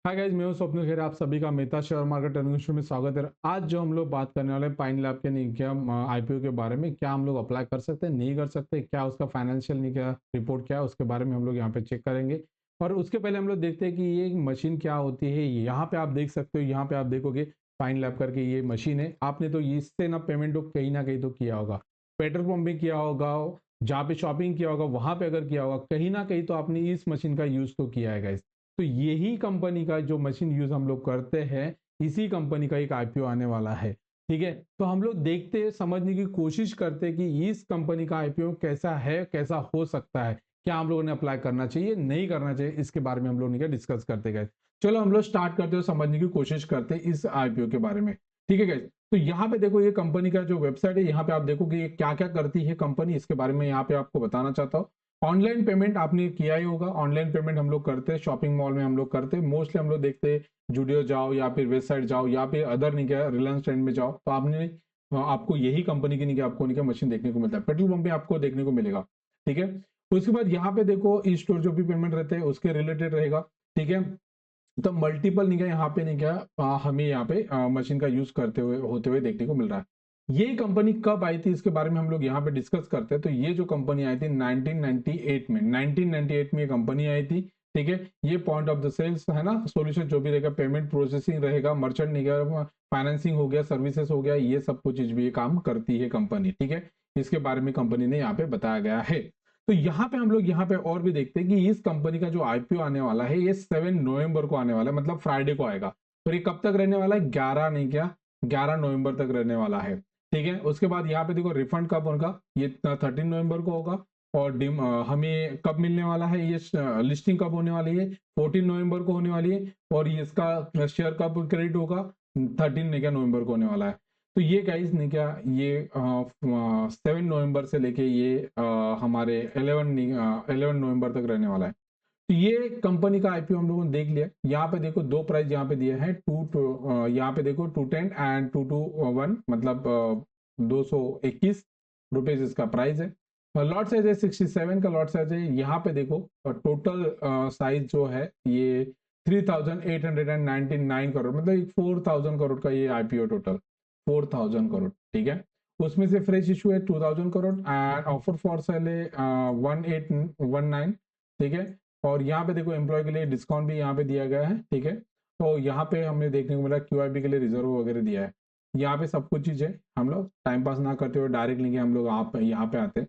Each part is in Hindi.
हाय गाइस, मैं हूं स्वप्निल खेर। आप सभी का Mehta share market earning show में स्वागत है। आज जो हम लोग बात करने वाले हैं पाइन लैब के नहीं क्या आईपीओ के बारे में, क्या हम लोग अप्लाई कर सकते हैं, नहीं कर सकते, क्या उसका फाइनेंशियल नहीं क्या रिपोर्ट क्या है, उसके बारे में हम लोग यहाँ पे चेक करेंगे। और उसके पहले हम लोग देखते हैं कि ये मशीन क्या होती है। यहाँ पे आप देख सकते हो, यहाँ पे आप देखोगे पाइन लैब करके ये मशीन है। आपने तो इससे ना कहीं ना कहीं तो किया होगा, पेट्रोल पंप में किया होगा, जहाँ पे शॉपिंग किया होगा वहां पे अगर किया होगा, कहीं ना कहीं तो आपने इस मशीन का यूज तो किया है गाइस। तो यही कंपनी का जो मशीन यूज हम लोग करते हैं, इसी कंपनी का एक आईपीओ आने वाला है। ठीक है, तो हम लोग देखते समझने की कोशिश करते हैं कि इस कंपनी का आईपीओ कैसा है, कैसा हो सकता है, क्या हम लोगों ने अप्लाई करना चाहिए, नहीं करना चाहिए, इसके बारे में हम लोग ने डिस्कस करते गए। चलो हम लोग स्टार्ट करते हो, समझने की कोशिश करते हैं इस आईपीओ के बारे में। ठीक है गाइस, तो यहाँ पे देखो, ये कंपनी का जो वेबसाइट है, यहाँ पे आप देखो कि ये क्या क्या करती है कंपनी, इसके बारे में यहाँ पे आपको बताना चाहता हूँ। ऑनलाइन पेमेंट आपने किया ही होगा। ऑनलाइन पेमेंट हम लोग करते हैं, शॉपिंग मॉल में हम लोग करते हैं, मोस्टली हम लोग देखते हैं जूडियो जाओ या फिर वेबसाइट जाओ या फिर अदर नहीं क्या रिलायंस ट्रेंड में जाओ, तो आपने आपको यही कंपनी की नहीं क्या आपको नहीं क्या मशीन देखने को मिलता है। पेट्रोल पंप पे आपको देखने को मिलेगा। ठीक है, उसके बाद यहाँ पे देखो ई स्टोर जो भी पेमेंट रहते हैं उसके रिलेटेड रहेगा। ठीक है, तो मल्टीपल नहीं क्या यहाँ पे नहीं क्या हमें यहाँ पे मशीन का यूज करते हुए होते हुए देखने को मिल रहा है। ये कंपनी कब आई थी इसके बारे में हम लोग यहाँ पे डिस्कस करते हैं। तो ये जो कंपनी आई थी 1998 में, 1998 में ये कंपनी आई थी। ठीक है, ये पॉइंट ऑफ द सेल्स है ना, सॉल्यूशन जो भी रहेगा, पेमेंट प्रोसेसिंग रहेगा, मर्चेंट नहीं, फाइनेंसिंग हो गया, सर्विसेज हो गया, ये सब कुछ चीज भी ये काम करती है कंपनी। ठीक है, इसके बारे में कंपनी ने यहाँ पे बताया गया है। तो यहाँ पे हम लोग यहाँ पे और भी देखते हैं कि इस कंपनी का जो आईपीओ आने वाला है ये 7 नवंबर को आने वाला है, मतलब फ्राइडे को आएगा। और ये कब तक रहने वाला है, 11 नहीं क्या 11 नवंबर तक रहने वाला है। ठीक है, उसके बाद यहाँ पे देखो रिफंड कब होगा, ये 13 नवंबर को होगा। और हमें कब मिलने वाला है, ये लिस्टिंग कब होने वाली है, 14 नवंबर को होने वाली है। और ये इसका शेयर कब क्रेडिट होगा, 13 नवंबर को होने वाला है। तो ये गाइस ने क्या, ये 7 नवंबर से लेके ये हमारे 11 नवंबर तक रहने वाला है। तो ये कंपनी का आईपीओ हम लोगों ने देख लिया। यहाँ पे देखो दो प्राइस यहाँ पे दिए हैं, यहाँ पे देखो 210 एंड 221, मतलब 221 रुपीज इसका प्राइस है। लॉट साइज है 67 का लॉट साइज है। यहाँ पे देखो टोटल साइज जो है ये 3899 करोड़, मतलब 4000 करोड़ का ये आईपीओ टोटल, 4000 करोड़। ठीक है, उसमें से फ्रेश इशू है 2000 crore and offer for sale है 1819। ठीक है, और यहाँ पे देखो एम्प्लॉय के लिए डिस्काउंट भी यहाँ पे दिया गया है। ठीक है, तो यहाँ पे हमने देखने को मिला क्यूआईबी के लिए रिजर्व वगैरह दिया है। यहाँ पे सब कुछ चीज है। हम लोग टाइम पास ना करते हुए डायरेक्ट लेंगे, हम लोग आप यहाँ पे आते हैं।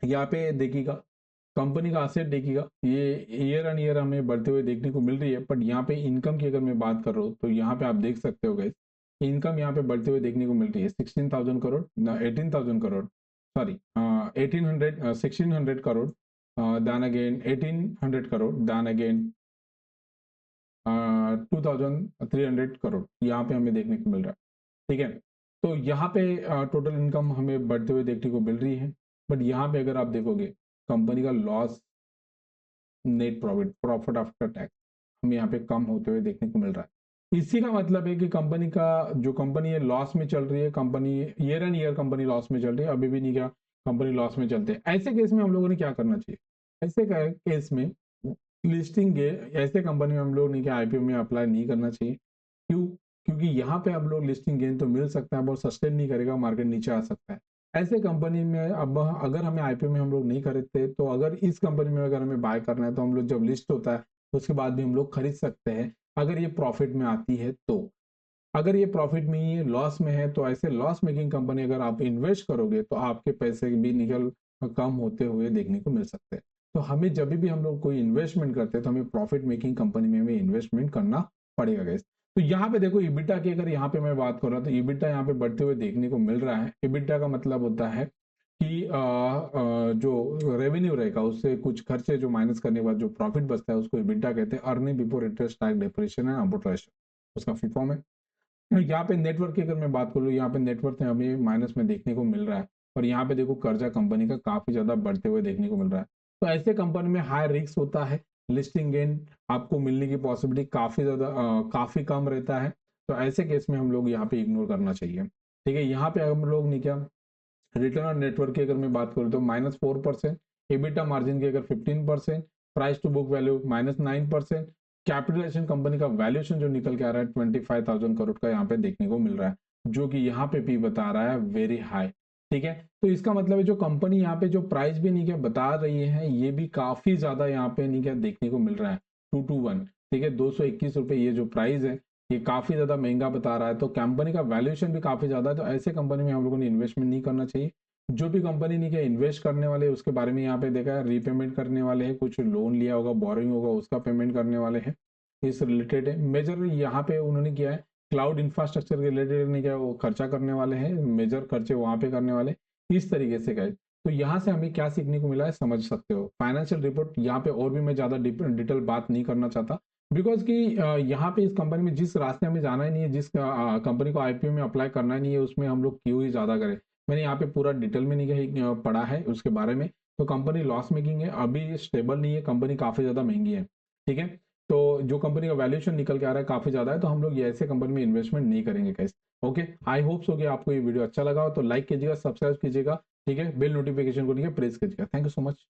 यहाँ पे देखिएगा कंपनी का असेट देखिएगा, ये ईयर ऑन ईयर हमें बढ़ते हुए देखने को मिल रही है। बट यहाँ पे इनकम की अगर मैं बात कर रहा हूँ तो यहाँ पे आप देख सकते हो गाइस, इनकम यहाँ पे बढ़ते हुए देखने को मिल रही है 16,000 crore, 18,000 crore, sorry 1800, 1600 crore, then again 1800 crore, then again 2300 crore यहाँ पे हमें देखने को मिल रहा है। ठीक है, तो यहाँ पे टोटल इनकम हमें बढ़ते हुए देखने को मिल रही है। बट यहाँ पे अगर आप देखोगे कंपनी का loss, net profit, profit after tax हमें यहाँ पे कम होते हुए देखने को मिल रहा है। इसी का मतलब है कि कंपनी का जो कंपनी है लॉस में चल रही है, company year and year company loss में चल रही है, अभी भी नहीं क्या कंपनी लॉस में चलते हैं। ऐसे केस में हम लोगों ने क्या करना चाहिए, ऐसे केस में लिस्टिंग के ऐसे कंपनी में हम लोग नहीं क्या आईपीओ में अप्लाई नहीं करना चाहिए। क्यों, क्योंकि यहाँ पे हम लोग लिस्टिंग गेन तो मिल सकता है, बहुत सस्टेन नहीं करेगा, मार्केट नीचे आ सकता है। ऐसे कंपनी में अब अगर हमें आईपीओ में हम लोग नहीं खरीदते, तो अगर इस कंपनी में अगर हमें बाय करना है तो हम लोग जब लिस्ट होता है उसके बाद भी हम लोग खरीद सकते हैं, अगर ये प्रॉफिट में आती है तो। अगर ये प्रॉफिट में ही लॉस में है तो ऐसे लॉस मेकिंग कंपनी अगर आप इन्वेस्ट करोगे तो आपके पैसे भी निकल कम होते हुए देखने को मिल सकते हैं। तो हमें जब भी हम लोग कोई इन्वेस्टमेंट करते हैं तो हमें प्रॉफिट मेकिंग कंपनी में हमें इन्वेस्टमेंट करना पड़ेगा गाइस। तो यहाँ पे देखो इबिटा की अगर यहाँ पे मैं बात कर रहा हूँ तो इबिटा यहाँ पे बढ़ते हुए देखने को मिल रहा है। इबिटा का मतलब होता है कि जो रेवेन्यू रहेगा उससे कुछ खर्चे जो माइनस करने के बाद जो प्रॉफिट बचता है उसको इबिटा कहते हैं, earning before interest tax depreciation and amortisation, उसका फुल फॉर्म है। यहाँ पे नेटवर्क की अगर मैं बात करूँ, यहाँ पे नेटवर्क हमें माइनस में देखने को मिल रहा है। और यहाँ पे देखो कर्जा कंपनी का काफी ज्यादा बढ़ते हुए देखने को मिल रहा है। तो ऐसे कंपनी में हाई रिस्क होता है, लिस्टिंग गेन आपको मिलने की पॉसिबिलिटी काफी ज्यादा काफी कम रहता है। तो ऐसे केस में हम लोग यहाँ पे इग्नोर करना चाहिए। ठीक है, यहाँ पे हम लोग नहीं क्या रिटर्न ऑन नेटवर्क की अगर मैं बात करूँ तो -4%, एबिटा मार्जिन की अगर 15%, price to book value -9%, capitalisation company का वैल्यूएशन जो निकल के आ रहा है 25,000 करोड़ का यहाँ पे देखने को मिल रहा है, जो कि यहाँ पे पी बता रहा है वेरी हाई। ठीक है, तो इसका मतलब है जो कंपनी यहाँ पे जो प्राइस भी नहीं क्या बता रही है, ये भी काफी ज्यादा यहाँ पे नहीं क्या देखने को मिल रहा है, 221। ठीक है, 221 रुपए ये जो प्राइस है, ये काफी ज्यादा महंगा बता रहा है, तो कंपनी का वैल्यूएशन भी काफी ज्यादा है। तो ऐसे कंपनी में हम लोगों ने इन्वेस्टमेंट नहीं करना चाहिए। जो भी कंपनी नहीं क्या इन्वेस्ट करने वाले उसके बारे में यहाँ पे देखा है, रीपेमेंट करने वाले हैं, कुछ लोन लिया होगा, बोरिंग होगा, उसका पेमेंट करने वाले हैं, इस रिलेटेड है। मेजर यहाँ पे उन्होंने किया है क्लाउड इंफ्रास्ट्रक्चर के रिलेटेड नहीं क्या वो खर्चा करने वाले हैं, मेजर खर्चे वहां पे करने वाले, इस तरीके से गए। तो यहाँ से हमें क्या सीखने को मिला है समझ सकते हो। फाइनेंशियल रिपोर्ट यहाँ पे और भी मैं ज्यादा डिटेल बात नहीं करना चाहता, बिकॉज कि यहाँ पे इस कंपनी में जिस रास्ते हमें जाना ही नहीं है, जिस कंपनी को आईपीओ में अप्लाई करना ही नहीं है, उसमें हम लोग क्यों ही ज्यादा करें। मैंने यहाँ पे पूरा डिटेल में नहीं कहीं पढ़ा है उसके बारे में। तो कंपनी लॉस मेकिंग है, अभी स्टेबल नहीं है, कंपनी काफी ज्यादा महंगी है। ठीक है, तो जो कंपनी का वैल्यूएशन निकल के आ रहा है काफी ज्यादा है, तो हम लोग ये ऐसे कंपनी में इन्वेस्टमेंट नहीं करेंगे कैसे। ओके, आई होप सो कि आपको ये वीडियो अच्छा लगा हो तो लाइक कीजिएगा, सब्सक्राइब कीजिएगा। ठीक है, बेल नोटिफिकेशन को नहीं प्रेस कीजिएगा। Thank you so much.